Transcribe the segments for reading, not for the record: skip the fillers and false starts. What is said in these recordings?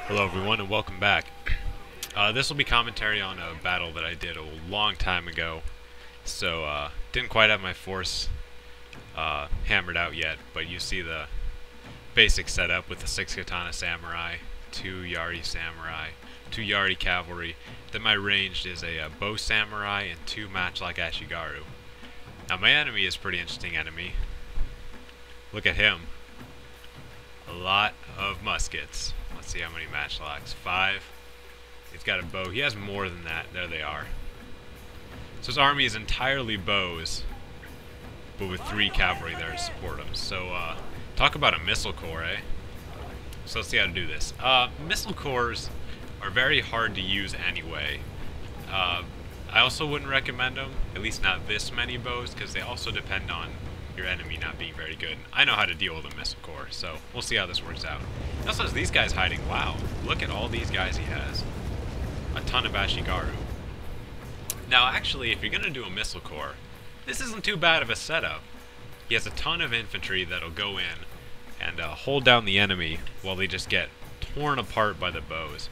Hello everyone and welcome back. This will be commentary on a battle that I did a long time ago. So, didn't quite have my force hammered out yet, but you see the basic setup with the 6 katana samurai, 2 yari samurai, 2 yari cavalry. Then my ranged is a bow samurai and 2 matchlock ashigaru. Now my enemy is a pretty interesting enemy. Look at him. A lot of muskets. Let's see how many matchlocks. 5. He's got a bow. He has more than that. There they are. So his army is entirely bows, but with 3 cavalry there to support him. So, talk about a missile corps, eh? So let's see how to do this. Missile corps are very hard to use anyway. I also wouldn't recommend them, at least not this many bows, because they also depend on your enemy not being very good. I know how to deal with a missile corps, so we'll see how this works out. He also has these guys hiding. Wow, look at all these guys he has. A ton of ashigaru. Now actually, if you're going to do a missile corps, this isn't too bad of a setup. He has a ton of infantry that'll go in and hold down the enemy while they just get torn apart by the bows.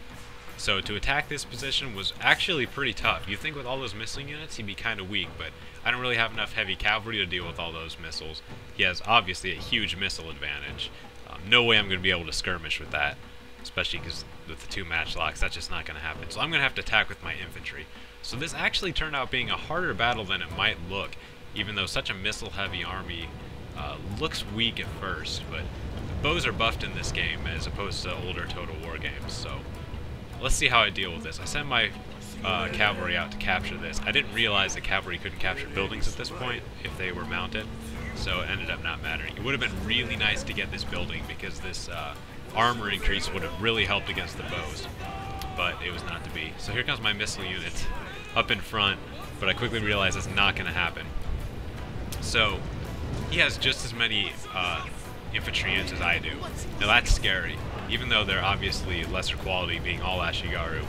So to attack this position was actually pretty tough. You'd think with all those missile units he'd be kind of weak, but I don't really have enough heavy cavalry to deal with all those missiles. He has obviously a huge missile advantage. No way I'm going to be able to skirmish with that, especially because with the 2 matchlocks, that's just not going to happen. So I'm going to have to attack with my infantry. So this actually turned out being a harder battle than it might look, even though such a missile-heavy army looks weak at first. But the bows are buffed in this game as opposed to older Total War games, so let's see how I deal with this. I sent my cavalry out to capture this. I didn't realize that cavalry couldn't capture buildings at this point if they were mounted, so it ended up not mattering. It would have been really nice to get this building because this armor increase would have really helped against the bows, but it was not to be. So here comes my missile unit up in front, but I quickly realized it's not going to happen. So he has just as many infantry units as I do. Now that's scary. Even though they're obviously lesser quality, being all ashigaru,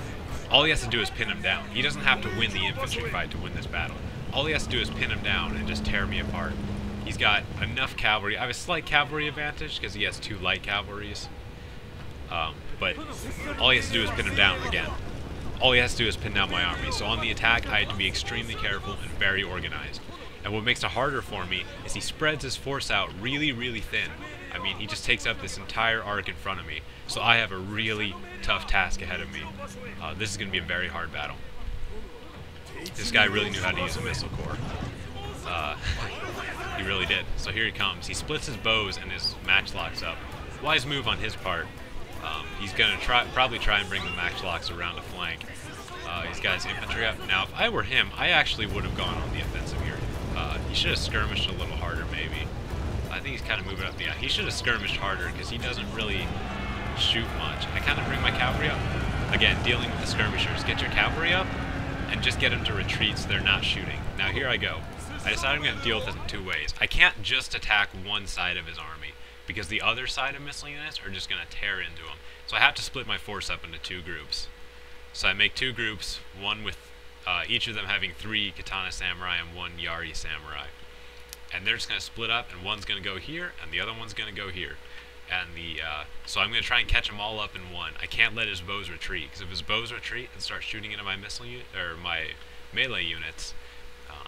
all he has to do is pin him down. He doesn't have to win the infantry fight to win this battle. All he has to do is pin him down and just tear me apart. He's got enough cavalry. I have a slight cavalry advantage because he has 2 light cavalries. But all he has to do is pin him down again. All he has to do is pin down my army. So on the attack, I had to be extremely careful and very organized. And what makes it harder for me is he spreads his force out really, really thin. I mean, he just takes up this entire arc in front of me. So I have a really tough task ahead of me. This is going to be a very hard battle. This guy really knew how to use a missile corps. He really did. So here he comes. He splits his bows and his matchlocks up. Wise move on his part. He's going to probably try and bring the matchlocks around to flank. He's got his infantry up. Now, if I were him, I actually would have gone on the offensive here. He should have skirmished a little harder, maybe. I think he's kind of moving up. Yeah, he should have skirmished harder because he doesn't really shoot much. I kind of bring my cavalry up. Again, dealing with the skirmishers. Get your cavalry up and just get them to retreat so they're not shooting. Now here I go. I decided I'm going to deal with this in 2 ways. I can't just attack one side of his army because the other side of missile units are just going to tear into him. So I have to split my force up into 2 groups. So I make 2 groups, one with each of them having 3 katana samurai and 1 yari samurai. And they're just going to split up, and one's going to go here, and the other one's going to go here. And so I'm going to try and catch them all up in one. I can't let his bows retreat, because if his bows retreat and start shooting into my missile unit or my melee units,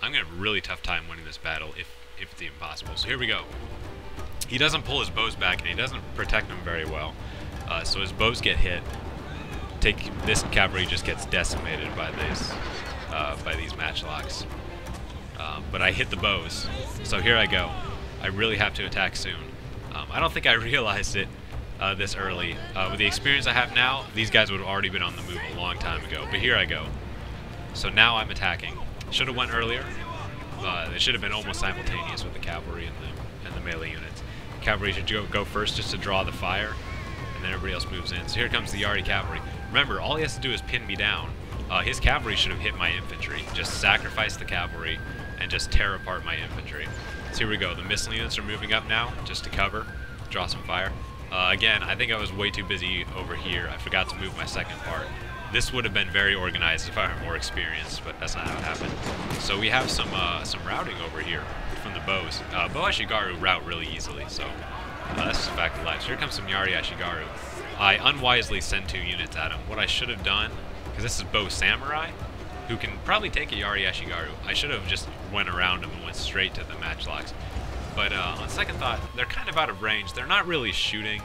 I'm going to have a really tough time winning this battle, if it's even possible. So here we go. He doesn't pull his bows back, and he doesn't protect them very well. So his bows get hit. This cavalry just gets decimated by these matchlocks. But I hit the bows, so here I go. I really have to attack soon. I don't think I realized it this early. With the experience I have now, these guys would have already been on the move a long time ago, but here I go. So now I'm attacking. Should have went earlier. They should have been almost simultaneous with the cavalry and the melee units. Cavalry should go first just to draw the fire, and then everybody else moves in. So here comes the Yari cavalry. Remember, all he has to do is pin me down. His cavalry should have hit my infantry. Just sacrifice the cavalry and just tear apart my infantry. So here we go. The missile units are moving up now just to cover, draw some fire. Again, I think I was way too busy over here. I forgot to move my second part. This would have been very organized if I were more experienced, but that's not how it happened. So we have some routing over here from the bows. Bow Ashigaru route really easily, so that's just a fact of life. So here comes some Yari Ashigaru. I unwisely sent 2 units at him. What I should have done, because this is bow samurai, who can probably take a Yari Ashigaru, I should have just went around him and went straight to the matchlocks. But on second thought, they're kind of out of range. They're not really shooting.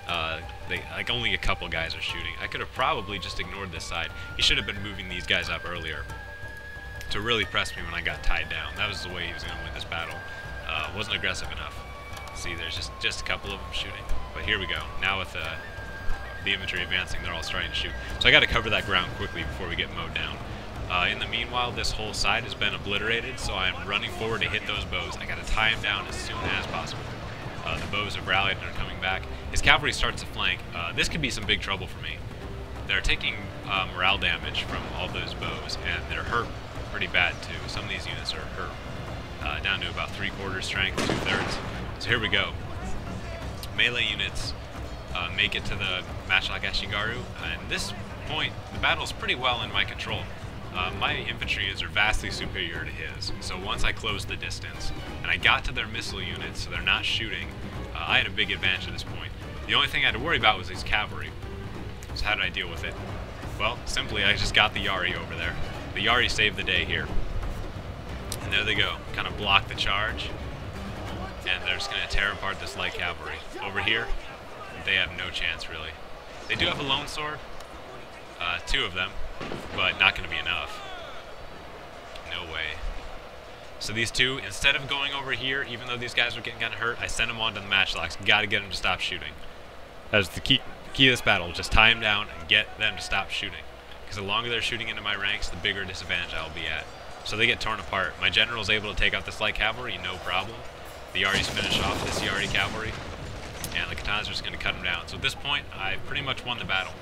Like only a couple guys are shooting. I could have probably just ignored this side. He should have been moving these guys up earlier to really press me when I got tied down. That was the way he was going to win this battle. Wasn't aggressive enough. See, there's just a couple of them shooting. But here we go. Now with the infantry advancing, they're all starting to shoot. So I got to cover that ground quickly before we get mowed down. In the meanwhile, this whole side has been obliterated, so I'm running forward to hit those bows. I got to tie him down as soon as possible. The bows have rallied and are coming back. His cavalry starts to flank. This could be some big trouble for me. They're taking morale damage from all those bows, and they're hurt pretty bad too. Some of these units are hurt down to about 3/4 strength, 2/3. So here we go. Melee units make it to the matchlock Ashigaru, and at this point, the battle is pretty well in my control. My infantry units are vastly superior to his, so once I closed the distance, and I got to their missile units so they're not shooting, I had a big advantage at this point. The only thing I had to worry about was his cavalry. So how did I deal with it? Well, simply, I just got the Yari over there. The Yari saved the day here. And there they go, kind of block the charge, and they're just going to tear apart this light cavalry. Over here, they have no chance, really. They do have a lone sword, 2 of them, but not going to be enough. No way. So these 2, instead of going over here, even though these guys were getting kind of hurt, I sent them on to the matchlocks. Got to get them to stop shooting. That was the key of this battle. Just tie them down and get them to stop shooting. Because the longer they're shooting into my ranks, the bigger disadvantage I'll be at. So they get torn apart. My general's able to take out this light cavalry, no problem. The Yaris finish off this Yari cavalry, and the katanas are just going to cut them down. So at this point, I've pretty much won the battle.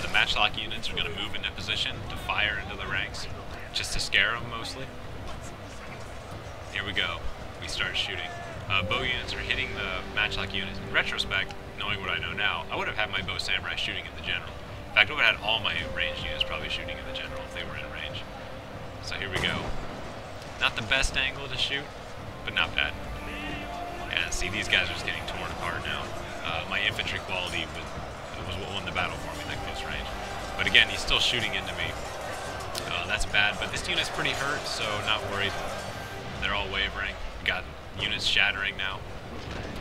The matchlock units are going to move into position to fire into the ranks, just to scare them mostly. Here we go. We start shooting. Bow units are hitting the matchlock units. In retrospect, knowing what I know now, I would have had my bow samurai shooting at the general. In fact, I would have had all my ranged units probably shooting at the general if they were in range. So here we go. Not the best angle to shoot, but not bad. And see, these guys are just getting torn apart now. My infantry quality was what won the battle for me, that close range. But again, he's still shooting into me. That's bad, but this unit's pretty hurt, so not worried. They're all wavering. We got units shattering now.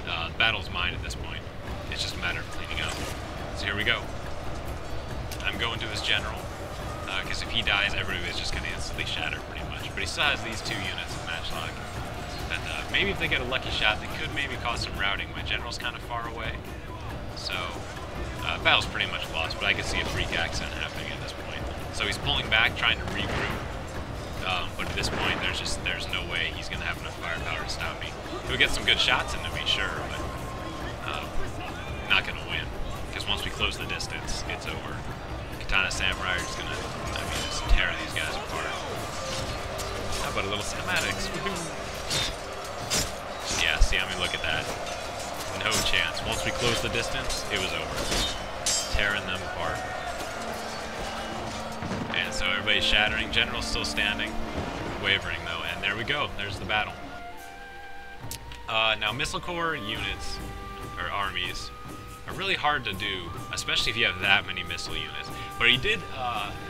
The battle's mine at this point. It's just a matter of cleaning up. So here we go. I'm going to his general, because if he dies, everybody's just going to instantly shatter pretty much. But he still has these 2 units of matchlock. And maybe if they get a lucky shot, they could maybe cause some routing. My general's kind of far away. So, battle's pretty much lost, but I can see a freak accent happening at this point. So he's pulling back, trying to regroup. But at this point, there's no way he's going to have enough firepower to stop me. He'll get some good shots into me, sure, but not going to win. Because once we close the distance, it's over. Katana Samurai are just going to, just tear these guys apart. How about a little cinematics? Yeah, see, look at that. No chance. Once we closed the distance, it was over. Tearing them apart. And so everybody's shattering. General's still standing. Wavering, though. And there we go. There's the battle. Now, Missile Corps units, or armies, are really hard to do, especially if you have that many missile units. But he did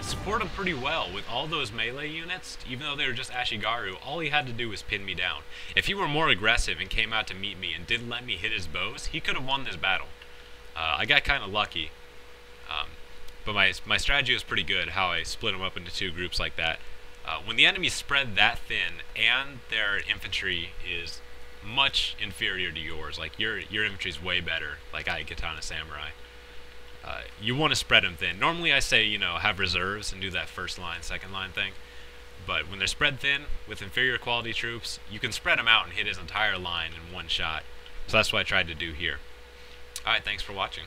support them pretty well with all those melee units. Even though they were just Ashigaru, all he had to do was pin me down. If he were more aggressive and came out to meet me and didn't let me hit his bows, he could have won this battle. I got kind of lucky. But my strategy was pretty good, how I split them up into 2 groups like that. When the enemy spread that thin and their infantry is much inferior to yours, like your infantry is way better, like I Katana Samurai, you want to spread them thin. Normally I say, have reserves and do that first line, second line thing. But when they're spread thin with inferior quality troops, you can spread them out and hit his entire line in one shot. So that's what I tried to do here. Alright, thanks for watching.